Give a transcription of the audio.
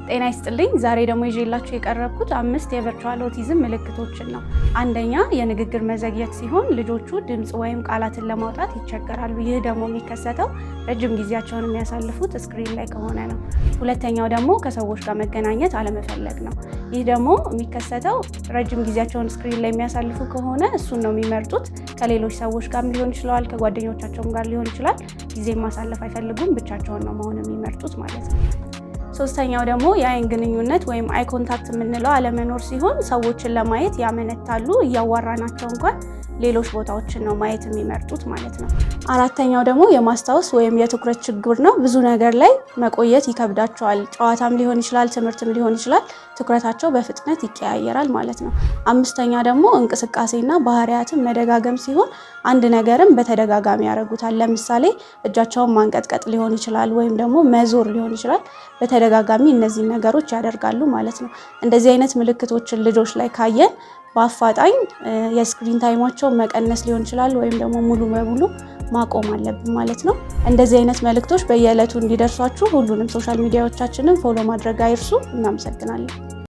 ጤና ይስጥልኝ። ዛሬ ደግሞ ይዤላችሁ የቀረብኩት 5 የቨርቹዋል ኦቲዝም ምልክቶችን ነው። አንደኛ የንግግር መዘግየት ሲሆን ልጆቹ ድምጽ ወይም ቃላትን ለማውጣት ይቸገራሉ። ይህ ደግሞ የሚከሰተው ረጅም ጊዜያቸውን የሚያሳልፉት ስክሪን ላይ ከሆነ ነው። ሁለተኛው ደግሞ ከሰዎች ጋር መገናኘት አለመፈለግ ነው። ይህ ደግሞ የሚከሰተው ረጅም ጊዜያቸውን ስክሪን ላይ የሚያሳልፉ ከሆነ እሱን ነው የሚመርጡት። ከሌሎች ሰዎች ጋር ሊሆን ይችላል፣ ከጓደኞቻቸውም ጋር ሊሆን ይችላል። ጊዜ ማሳለፍ አይፈልጉም፣ ብቻቸውን ነው መሆን የሚመርጡት ማለት ነው። ሶስተኛው ደግሞ የአይን ግንኙነት ወይም አይ ኮንታክት የምንለው አለመኖር ሲሆን ሰዎችን ለማየት ያመነታሉ። እያዋራናቸው እንኳን ሌሎች ቦታዎችን ነው ማየት የሚመርጡት ማለት ነው። አራተኛው ደግሞ የማስታወስ ወይም የትኩረት ችግር ነው። ብዙ ነገር ላይ መቆየት ይከብዳቸዋል። ጨዋታም ሊሆን ይችላል፣ ትምህርትም ሊሆን ይችላል። ትኩረታቸው በፍጥነት ይቀያየራል ማለት ነው። አምስተኛ ደግሞ እንቅስቃሴና ባህሪያትን መደጋገም ሲሆን አንድ ነገርም በተደጋጋሚ ያደርጉታል። ለምሳሌ እጃቸውን ማንቀጥቀጥ ሊሆን ይችላል፣ ወይም ደግሞ መዞር ሊሆን ይችላል። በተደጋጋሚ እነዚህ ነገሮች ያደርጋሉ ማለት ነው። እንደዚህ አይነት ምልክቶችን ልጆች ላይ ካየን በአፋጣኝ የስክሪን ታይማቸውን መቀነስ ሊሆን ይችላል፣ ወይም ደግሞ ሙሉ በሙሉ ማቆም አለብን ማለት ነው። እንደዚህ አይነት መልእክቶች በየዕለቱ እንዲደርሷችሁ ሁሉንም ሶሻል ሚዲያዎቻችንን ፎሎ ማድረግ አይርሱ። እናመሰግናለን።